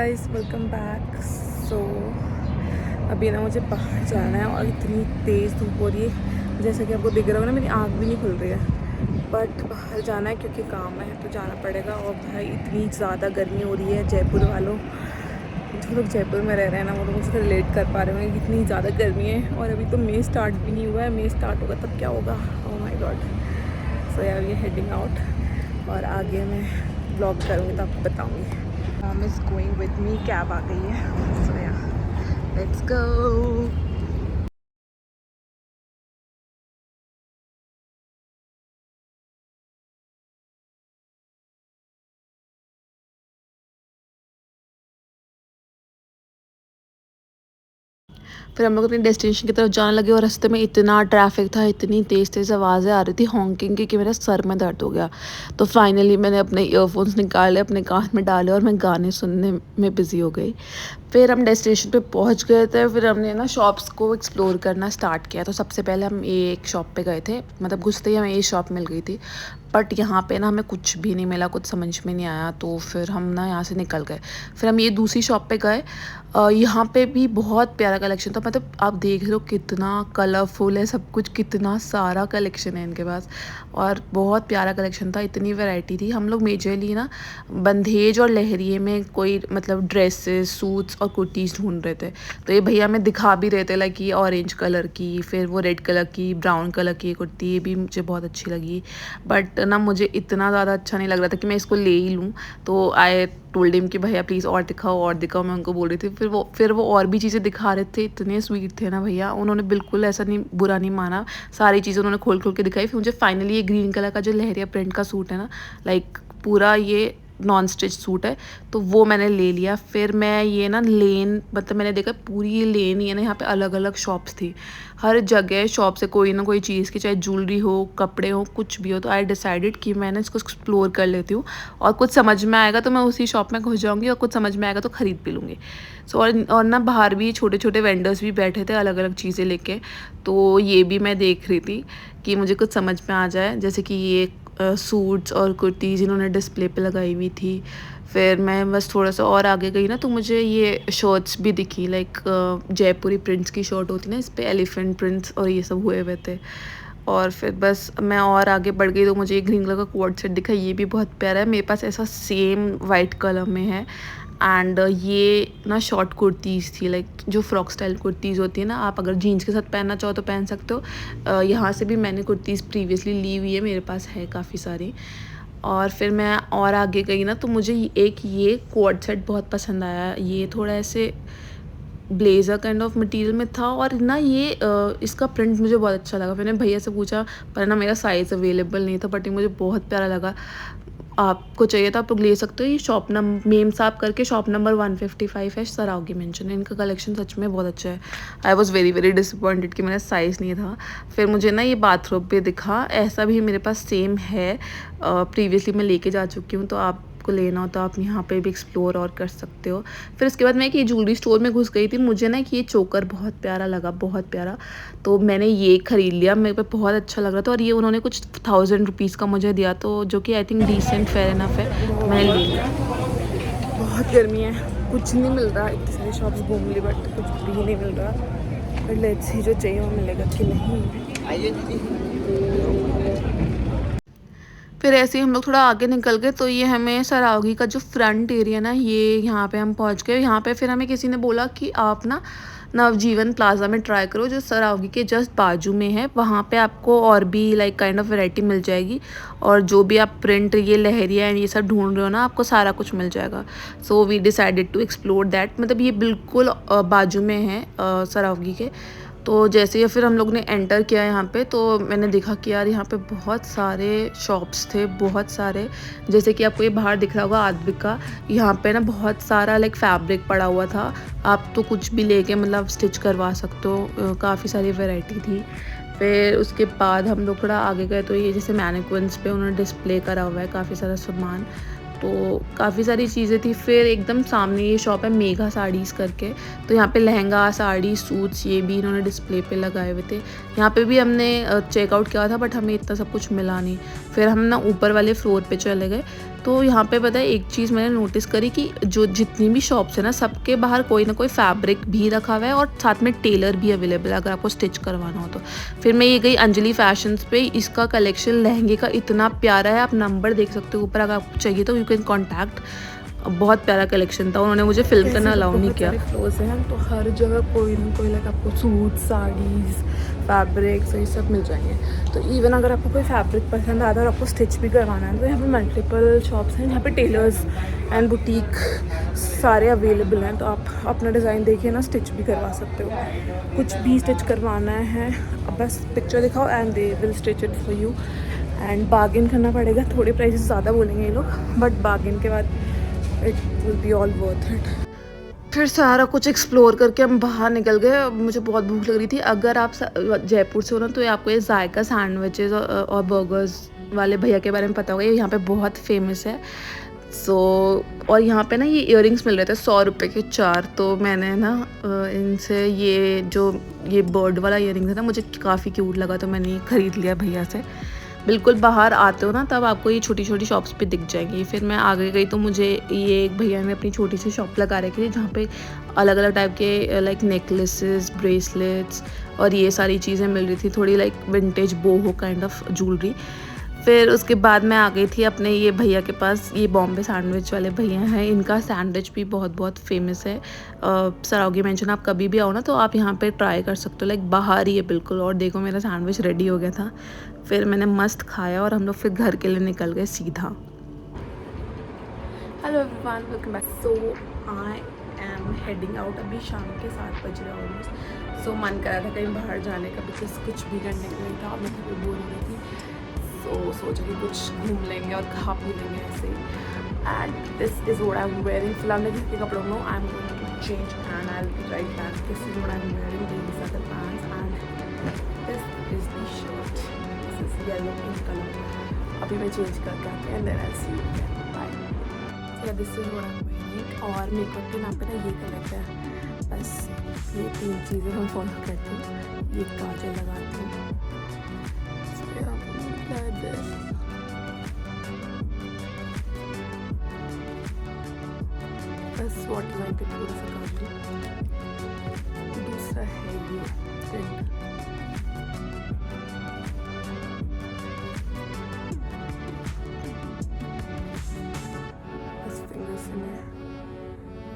Guys, welcome back. सो अभी ना मुझे बाहर जाना है और इतनी तेज़ धूप हो रही है, जैसा कि आपको दिख रहा होगा ना, मेरी आँख भी नहीं खुल रही है। बट बाहर जाना है क्योंकि काम है तो जाना पड़ेगा। और भाई इतनी ज़्यादा गर्मी हो रही है। जयपुर वालों, जो लोग जयपुर में रह रहे हैं ना, वो लोग मुझसे रिलेट कर पा रहे होंगे कि इतनी ज़्यादा गर्मी है। और अभी तो मई स्टार्ट भी नहीं हुआ है। मई स्टार्ट होगा तब क्या होगा। Oh my God. सो यार ये हेडिंग आउट और आगे मैं ब्लॉग करूँगी तो आपको बताऊँगी। Mom is going with me, cab आ गई है। सो या लेट्स गो। फिर हम लोग अपनी डेस्टिनेशन की तरफ जाने लगे और रास्ते में इतना ट्रैफिक था, इतनी तेज़ तेज़ आवाज़ें आ रही थी हॉकिंग की कि मेरा सर में दर्द हो गया। तो फाइनली मैंने अपने ईयरफोन्स निकाले, अपने कान में डाले और मैं गाने सुनने में बिज़ी हो गई। फिर हम डेस्टिनेशन पे पहुंच गए थे। फिर हमने ना शॉप्स को एक्सप्लोर करना स्टार्ट किया। तो सबसे पहले हम एक शॉप पे गए थे, मतलब घुसते ही हमें ये शॉप मिल गई थी। बट यहाँ पे ना हमें कुछ भी नहीं मिला, कुछ समझ में नहीं आया। तो फिर हम ना यहाँ से निकल गए। फिर हम ये दूसरी शॉप पे गए। यहाँ पे भी बहुत प्यारा कलेक्शन था, मतलब आप देख लो कितना कलरफुल है सब कुछ, कितना सारा कलेक्शन है इनके पास। और बहुत प्यारा कलेक्शन था, इतनी वैरायटी थी। हम लोग मेजरली ना बंधेज और लहरिये में कोई मतलब ड्रेसेस, सूट्स और कुर्तीज़ ढूंढ रहे थे। तो ये भैया हमें दिखा भी रहे थे, लाइक ये ऑरेंज कलर की, फिर वो रेड कलर की, ब्राउन कलर की कुर्ती, ये भी मुझे बहुत अच्छी लगी। बट ना मुझे इतना ज़्यादा अच्छा नहीं लग रहा था कि मैं इसको ले ही लूँ। तो आई टोल्ड हिम कि भैया प्लीज़ और दिखाओ और दिखाओ। मैं उनको बोल रही थी। फिर वो और भी चीज़ें दिखा रहे थे। इतने स्वीट थे ना भैया, उन्होंने बिल्कुल ऐसा नहीं, बुरा नहीं माना। सारी चीज़ें उन्होंने खोल खोल के दिखाई। फिर मुझे फाइनली ये ग्रीन कलर का जो लहरिया प्रिंट का सूट है ना, लाइक पूरा ये नॉन स्टिच सूट है, तो वो मैंने ले लिया। फिर मैं ये ना लेन, मतलब मैंने देखा पूरी ये लेन ही है ना, यहाँ पे अलग अलग शॉप्स थी। हर जगह शॉप से कोई ना कोई चीज़ की, चाहे ज्वेलरी हो, कपड़े हो, कुछ भी हो। तो आई डिसाइडेड कि मैंने इसको एक्सप्लोर कर लेती हूँ और कुछ समझ में आएगा तो मैं उसी शॉप में घुस जाऊँगी और कुछ समझ में आएगा तो ख़रीद भी लूँगी। सो और ना बाहर भी छोटे छोटे वेंडर्स भी बैठे थे अलग अलग चीज़ें लेके। तो ये भी मैं देख रही थी कि मुझे कुछ समझ में आ जाए। जैसे कि ये सूट्स और कुर्तीज़ इन्होंने डिस्प्ले पे लगाई हुई थी। फिर मैं बस थोड़ा सा और आगे गई ना, तो मुझे ये शर्ट्स भी दिखी, लाइक जयपुरी प्रिंट्स की शर्ट होती ना, इस पे एलिफेंट प्रिंट्स और ये सब हुए हुए थे। और फिर बस मैं और आगे बढ़ गई तो मुझे एक ग्रीन कलर का कोट सेट दिखा, ये भी बहुत प्यारा है। मेरे पास ऐसा सेम वाइट कलर में है। एंड ये ना शॉर्ट कुर्तीज़ थी, लाइक जो फ्रॉक स्टाइल कुर्तीज़ होती है ना, आप अगर जीन्स के साथ पहनना चाहो तो पहन सकते हो। यहाँ से भी मैंने कुर्तीज़ प्रीवियसली ली हुई है, मेरे पास है काफ़ी सारी। और फिर मैं और आगे गई ना, तो मुझे एक ये कोट सेट बहुत पसंद आया। ये थोड़ा ऐसे ब्लेज़र काइंड ऑफ मटेरियल में था और ना ये इसका प्रिंट मुझे बहुत अच्छा लगा। मैंने भैया से पूछा पर ना मेरा साइज़ अवेलेबल नहीं था, बट ये मुझे बहुत प्यारा लगा। आपको चाहिए तो आप लोग ले सकते हो। ये शॉप मेम साहब करके शॉप नंबर 155 है, सरावगी मेंशन है। इनका कलेक्शन सच में बहुत अच्छा है। I was very very disappointed कि मेरा साइज़ नहीं था। फिर मुझे ना ये बाथरोब पे दिखा, ऐसा भी मेरे पास सेम है। प्रीवियसली मैं लेके जा चुकी हूँ, तो आपको लेना हो तो आप यहाँ पे भी एक्सप्लोर और कर सकते हो। फिर उसके बाद मैं एक ये ज्वेलरी स्टोर में घुस गई थी। मुझे ना कि ये चोकर बहुत प्यारा लगा, बहुत प्यारा। तो मैंने ये ख़रीद लिया, मेरे पे बहुत अच्छा लग रहा था। और ये उन्होंने कुछ 1000 रुपीज़ का मुझे दिया, तो जो कि I think decent fair enough है, तो मैंने ले लिया। बहुत गर्मी है, कुछ नहीं मिल रहा। इतनी सारी शॉप्स घूम ली बट कुछ भी नहीं मिल रहा। बट लेट्स सी जो चाहिए वो मिलेगा कि नहीं। फिर ऐसे ही हम लोग थोड़ा आगे निकल गए, तो ये हमें सरावगी का जो फ्रंट एरिया ना, ये यहाँ पे हम पहुँच गए। यहाँ पे फिर हमें किसी ने बोला कि आप ना नवजीवन प्लाज़ा में ट्राई करो, जो सरावगी के जस्ट बाजू में है। वहाँ पे आपको और भी लाइक काइंड ऑफ वैरायटी मिल जाएगी। और जो भी आप प्रिंट, ये लहरिया एंड ये सब ढूंढ रहे हो ना, आपको सारा कुछ मिल जाएगा। So we decided to explore that. मतलब ये बिल्कुल बाजू में है सरावगी के। तो जैसे ही फिर हम लोग ने एंटर किया यहाँ पे, तो मैंने देखा कि यार यहाँ पे बहुत सारे शॉप्स थे, बहुत सारे। जैसे कि आपको ये बाहर दिख रहा होगा आद्विका, यहाँ पे ना बहुत सारा लाइक फैब्रिक पड़ा हुआ था। आप तो कुछ भी लेके मतलब स्टिच करवा सकते हो। काफ़ी सारी वैरायटी थी। फिर उसके बाद हम लोग थोड़ा आगे गए, तो ये जैसे मैनिक्विन्स पे उन्होंने डिस्प्ले करा हुआ है काफ़ी सारा सामान, तो काफ़ी सारी चीज़ें थी। फिर एकदम सामने ये शॉप है मेघा साड़ीज़ करके, तो यहाँ पे लहंगा, साड़ी, सूट्स ये भी इन्होंने डिस्प्ले पे लगाए हुए थे। यहाँ पे भी हमने चेकआउट किया था, बट हमें इतना सब कुछ मिला नहीं। फिर हम ना ऊपर वाले फ्लोर पे चले गए, तो यहाँ पे पता है एक चीज़ मैंने नोटिस करी कि जो जितनी भी शॉप्स है ना, सबके बाहर कोई ना कोई फैब्रिक भी रखा हुआ है और साथ में टेलर भी अवेलेबल है अगर आपको स्टिच करवाना हो तो। फिर मैं ये गई अंजलि फैशंस पे, इसका कलेक्शन लहंगे का इतना प्यारा है, आप नंबर देख सकते हो ऊपर, अगर आपको चाहिए तो यू कैन कॉन्टैक्ट। बहुत प्यारा कलेक्शन था, उन्होंने मुझे फिल्म करना अलाउ नहीं किया। फ्लोर्स हैं तो हर जगह कोई ना कोई लाइक आपको सूट, साड़ीज़, फैब्रिक्स ये सब मिल जाएंगे। तो इवन अगर आपको कोई फैब्रिक पसंद आता है और आपको स्टिच भी करवाना है तो यहाँ पे मल्टीपल शॉप्स हैं, यहाँ पे टेलर्स एंड बुटीक सारे अवेलेबल हैं। तो आप अपना डिज़ाइन देखिए ना, स्टिच भी करवा सकते हो। कुछ भी स्टिच करवाना है अब बस पिक्चर दिखाओ and they will stitch it for you. And bargain करना पड़ेगा, थोड़े प्राइसेस ज़्यादा बोलेंगे ये लोग, बट बार्गेन के बाद it will be all worth it. फिर सारा कुछ एक्सप्लोर करके हम बाहर निकल गए। मुझे बहुत भूख लग रही थी। अगर आप जयपुर से हो ना तो आपको ये जायका सैंडविचेस और बर्गर्स वाले भैया के बारे में पता होगा, ये यहाँ पे बहुत फेमस है। और यहाँ पे ना ये इयररिंग्स मिल रहे थे 100 रुपये के 4। तो मैंने ना इनसे ये बर्ड वाला इयररिंग्स है ना, मुझे काफ़ी क्यूट लगा तो मैंने ये ख़रीद लिया भैया से। बिल्कुल बाहर आते हो ना तब आपको ये छोटी छोटी शॉप्स पे दिख जाएंगी। फिर मैं आगे गई तो मुझे ये एक भैया ने अपनी छोटी सी शॉप लगा रखी थी जहाँ पे अलग अलग टाइप के लाइक नेकलेसेस, ब्रेसलेट्स और ये सारी चीज़ें मिल रही थी, थोड़ी like vintage boho kind of jewellery. फिर उसके बाद मैं आ गई थी अपने ये भैया के पास, ये बॉम्बे सैंडविच वाले भैया हैं। इनका सैंडविच भी बहुत बहुत फेमस है। सराउगी मेंशन, आप कभी भी आओ ना तो आप यहाँ पे ट्राई कर सकते हो, लाइक बाहर ही है बिल्कुल। और देखो मेरा सैंडविच रेडी हो गया था, फिर मैंने मस्त खाया और हम लोग फिर घर के लिए निकल गए सीधा। Hello everyone, welcome back. So I am heading out, अभी शाम के 7 बज रहे ऑलमोस्ट। सो मन कर रहा था कहीं बाहर जाने का, बिकॉज कुछ भी करने को नहीं था, मैं कभी बोल रही थी। तो सोचा कि कुछ घूम लेंगे और खा पी लेंगे ऐसे ही। And this is what I am wearing. फिलहाल मैं जिसके कपड़ों में I am going to change and I will be right back. This is what I am wearing, these are the pants and this is the shirt, this is yellow in colour. अभी मैं change करके आती हूँ and then I see you, bye. या this is what I am wearing. और makeup के नाम पे ना ये कलर है, बस ये 3 चीज़ें हम फॉलो करते हैं। ये काजल लगाती हूँ, बस वाटर लाइन पे थोड़ा सा कर लूँ। दूसरा है ये टिंट, बस फिंगर से मैं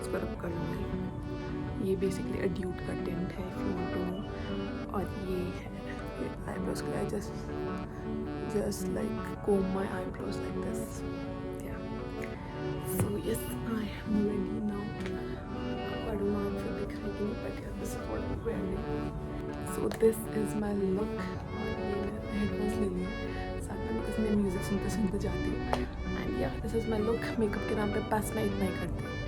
इसको रब कर लूँगी। ये बेसिकली अ ड्यूट का टिंट है if you want to know. और ये है eyebrows के लिए just like comb my eyebrows like this. Yeah. So yes, I am ready now. I don't know if it looks like me, but yeah, this is what I'm wearing. So this is my look. और ये मैं headphones ले ली साथ में because मैं music सुनते सुनते जाती हूँ। And yeah, this is my look. Makeup के नाम पे बस मैं इतना ही करती हूँ।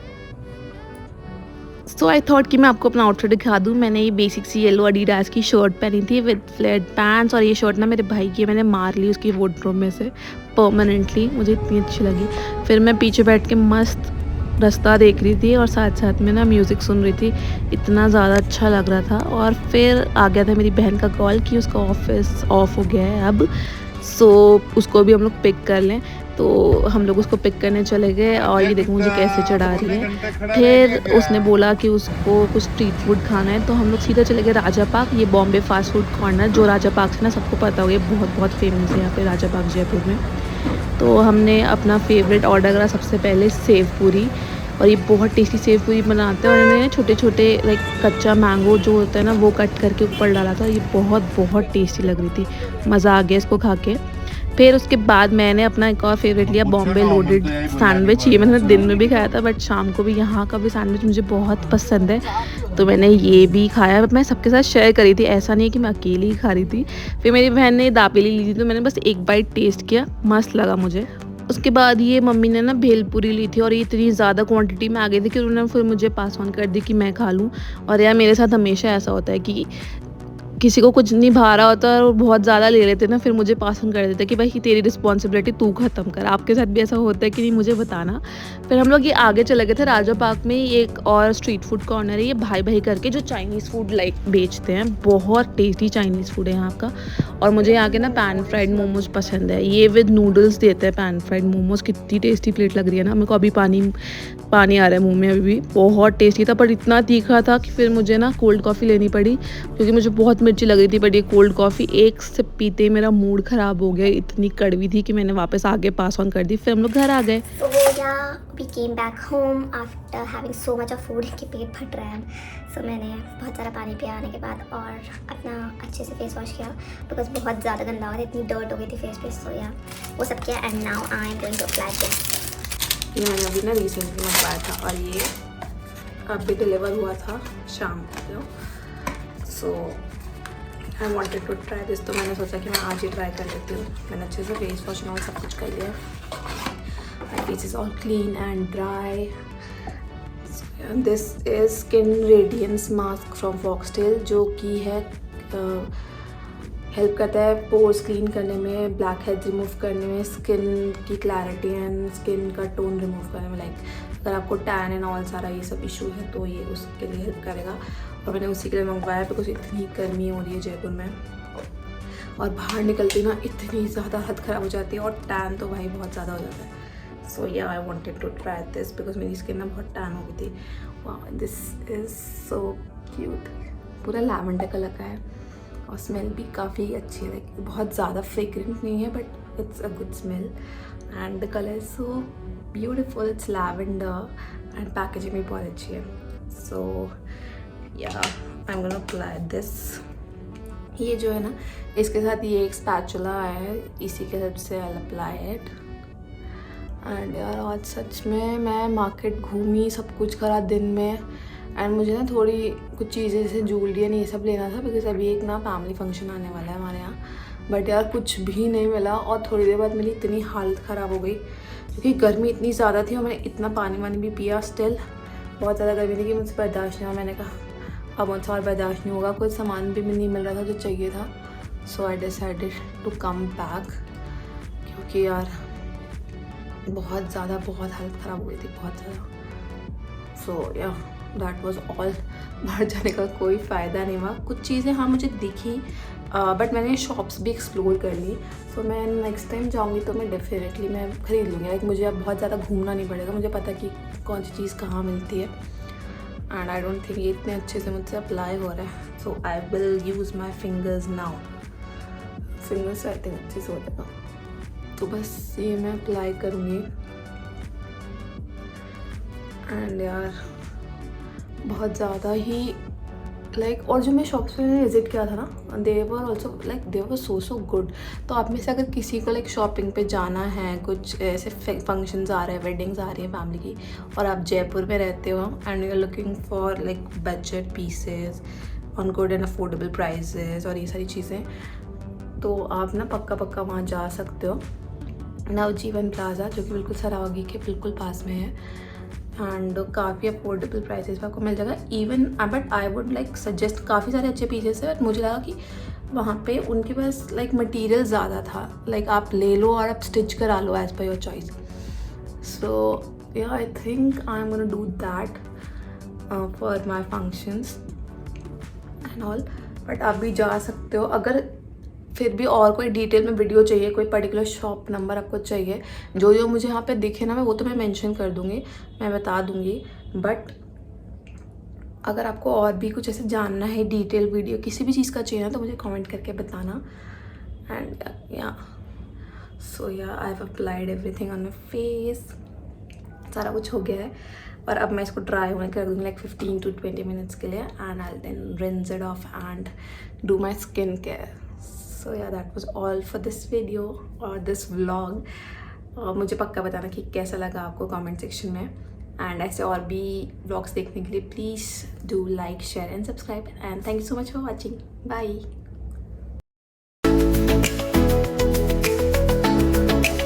सो आई थॉट कि मैं आपको अपना आउटफिट दिखा दूँ। मैंने ये बेसिक सी येलो एडिडास की शर्ट पहनी थी विद फ्लेट पैंट्स, और ये शर्ट ना मेरे भाई की, मैंने मार ली उसकी वार्डरोब में से परमानेंटली, मुझे इतनी अच्छी लगी। फिर मैं पीछे बैठ के मस्त रास्ता देख रही थी और साथ साथ में ना म्यूज़िक सुन रही थी, इतना ज़्यादा अच्छा लग रहा था। और फिर आ गया था मेरी बहन का कॉल कि उसका ऑफिस ऑफ हो गया है अब, सो उसको भी हम लोग पिक कर लें। तो हम लोग उसको पिक करने चले गए और ये देखो मुझे कैसे चढ़ा रही है। फिर उसने बोला कि उसको कुछ स्ट्रीट फूड खाना है, तो हम लोग सीधा चले गए राजा पार्क, ये बॉम्बे फास्ट फूड कॉर्नर जो राजा पार्क से ना सबको पता होगा, ये बहुत बहुत फेमस है यहाँ पे राजा पार्क जयपुर में। तो हमने अपना फेवरेट ऑर्डर करा सबसे पहले सेव पूरी, और ये बहुत टेस्टी सेव पूरी बनाते हैं। और इन्होंने छोटे छोटे लाइक कच्चा मैंगो जो होता है ना वो कट करके ऊपर डाला था, ये बहुत बहुत टेस्टी लग रही थी, मज़ा आ गया इसको खा के। फिर उसके बाद मैंने अपना एक और फेवरेट लिया बॉम्बे लोडेड सैंडविच। ये मैंने दिन में भी खाया था, बट शाम को भी यहाँ का भी सैंडविच मुझे बहुत पसंद है, तो मैंने ये भी खाया। मैं सबके साथ शेयर करी थी, ऐसा नहीं कि मैं अकेली ही खा रही थी। फिर मेरी बहन ने दापेली ली थी तो मैंने बस एक बाइट टेस्ट किया, मस्त लगा मुझे। उसके बाद ये मम्मी ने ना भेलपूरी ली थी और ये इतनी ज़्यादा क्वांटिटी में आ गई थी कि उन्होंने फिर मुझे पास ऑन कर दी कि मैं खा लूँ। और यार मेरे साथ हमेशा ऐसा होता है कि किसी को कुछ नहीं भा रहा होता और बहुत ज़्यादा ले लेते ना, फिर मुझे पास ऑन कर देते कि भाई तेरी रिस्पॉन्सिबिलिटी तू ख़त्म कर। आपके साथ भी ऐसा होता है कि नहीं मुझे बताना। फिर हम लोग ये आगे चले गए थे राजा पार्क में, ये एक और स्ट्रीट फूड कॉर्नर है, ये भाई भाई करके जो चाइनीज़ फूड लाइक बेचते हैं। बहुत टेस्टी चाइनीज़ फूड है यहाँ का। और मुझे यहाँ के ना पैन फ्राइड मोमोज पसंद है, ये विद नूडल्स देते हैं पैन फ्राइड मोमोज। कितनी टेस्टी प्लेट लग रही है ना, मेरे को अभी पानी आ रहा है मुंह में अभी भी। बहुत टेस्टी था पर इतना तीखा था कि फिर मुझे ना कोल्ड कॉफ़ी लेनी पड़ी, क्योंकि मुझे बहुत मिर्ची लग रही थी। बट ये कोल्ड कॉफ़ी एक सिप पीते ही मेरा मूड ख़राब हो गया, इतनी कड़वी थी कि मैंने वापस आगे पास ऑन कर दी। फिर हम लोग घर आ गए। तो we came back home after having so much of food कि पेट फट रहा है। सो मैंने बहुत सारा पानी पिया आने के बाद और अपना अच्छे से फेस वॉश किया, बिकॉज बहुत ज़्यादा गंदा हो रहा था, इतनी डर्ट हो गई थी फेस पे। सो या वो सब किया and now I am going to apply this. ये मैंने अभी ना रिसेंटली मंगवाया था और ये अभी डिलीवर हुआ था शाम को। So I wanted to try this, तो मैंने सोचा कि मैं आज ही ट्राई कर लेती हूँ। मैंने अच्छे से फेस वॉश और सब कुछ कर लिया। My face is all clean and dry. This is skin radiance mask from Foxtale, जो कि है हेल्प करता है पोर्स क्लीन करने में, ब्लैक हेड्स रिमूव करने में, स्किन की क्लैरिटी एंड स्किन का टोन रिमूव करने में। लाइक अगर आपको टैन एंड ऑल सारा ये सब इशू है तो ये उसके लिए हेल्प करेगा। और मैंने उसी के लिए मंगवाया बिकॉज इतनी गर्मी हो रही है जयपुर में और बाहर निकलती ना इतनी ज़्यादा हालत ख़राब हो जाती है और टैन तो भाई बहुत ज़्यादा हो जाता है। सो या I wanted to try this because मेरी स्किन ना बहुत टैन हो गई थी। वाह, दिस इज़ सो क्यूट। पूरा लैवेंडर कलर का है और स्मेल भी काफ़ी अच्छी है। लाइक बहुत ज़्यादा फ्रेग्रेंट नहीं है but it's a good smell and the colour is so beautiful. It's lavender and packaging भी बहुत अच्छी है। सो या आई एम गोना अप्लाई दिस। ये जो है ना इसके साथ ये एक स्पैचुला आया है, इसी के हेल्प से आई अप्लाई इट। एंड यार आज सच में मैं मार्केट घूमी, सब कुछ करा दिन में एंड मुझे ना थोड़ी कुछ चीज़ें जैसे ज्वेलरी ये सब लेना था बिकॉज अभी एक ना फैमिली फंक्शन आने वाला है हमारे यहाँ। बट यार कुछ भी नहीं मिला और थोड़ी देर बाद मेरी इतनी हालत ख़राब हो गई क्योंकि गर्मी इतनी ज़्यादा थी और मैंने इतना पानी वानी भी पिया। स्टिल बहुत ज़्यादा गर्मी थी कि मुझसे बर्दाश्त नहीं हुआ। मैंने कहा अब मुझसे और बर्दाश्त नहीं होगा, कुछ सामान भी नहीं मिल रहा था जो चाहिए था। So I decided to come back क्योंकि यार बहुत ज़्यादा बहुत हालत ख़राब हो गई थी, बहुत ज़्यादा। सो या दैट वॉज ऑल। बाहर जाने का कोई फ़ायदा नहीं हुआ। कुछ चीज़ें हाँ मुझे दिखी बट मैंने शॉप्स भी एक्सप्लोर कर ली। सो मैं नेक्स्ट टाइम जाऊँगी तो मैं डेफिनेटली मैं ख़रीद लूँगी। लाइक मुझे अब बहुत ज़्यादा घूमना नहीं पड़ेगा, मुझे पता कि कौन सी चीज़ कहाँ मिलती है एंड आई डोंट थिंक ये इतने अच्छे से मुझसे अप्लाई हो रहा है। So I will use my fingers now. Fingers I think अच्छे से हो जाएगा। तो बस ये मैं अप्लाई करूँगी एंड यार बहुत ज़्यादा ही लाइक और जो मैं शॉप्स में विज़िट किया था ना they were also like they were so good. तो आप में से अगर किसी को लाइक शॉपिंग पे जाना है, कुछ ऐसे फंक्शंस आ रहे हैं, वेडिंग्स आ रही है फैमिली की और आप जयपुर में रहते हो and you are looking for like budget pieces on good and affordable prices और ये सारी चीज़ें, तो आप ना पक्का वहाँ जा सकते हो। नवजीवन प्लाजा जो कि बिल्कुल सरावगी के बिल्कुल पास में है एंड काफ़ी अफोर्डेबल प्राइसेस पे आपको मिल जाएगा। Even but I would like suggest, काफ़ी सारे अच्छे पीसेस है बट मुझे लगा कि वहाँ पे उनके पास लाइक मटेरियल ज़्यादा था। लाइक आप ले लो और आप स्टिच करा लो as per your choice. So या I think I am gonna do that for my functions and all. But आप भी जा सकते हो। अगर फिर भी और कोई डिटेल में वीडियो चाहिए, कोई पर्टिकुलर शॉप नंबर आपको चाहिए, जो जो मुझे यहाँ पे दिखे ना मैं वो तो मैं मेंशन कर दूँगी, मैं बता दूँगी। बट अगर आपको और भी कुछ ऐसे जानना है, डिटेल वीडियो किसी भी चीज़ का चाहिए ना तो मुझे कमेंट करके बताना। एंड या सो या I have applied everything on my face. सारा कुछ हो गया है और अब मैं इसको ड्राई होने कर दूँगी लाइक 15 to 20 मिनट्स के लिए and I then rinse it off and do my skin care. So yeah, that was all for this video or this vlog. मुझे पक्का बताना कि कैसा लगा आपको कमेंट सेक्शन में एंड ऐसे और भी व्लॉग्स देखने के लिए please do like share and subscribe and thank you so much for watching. Bye.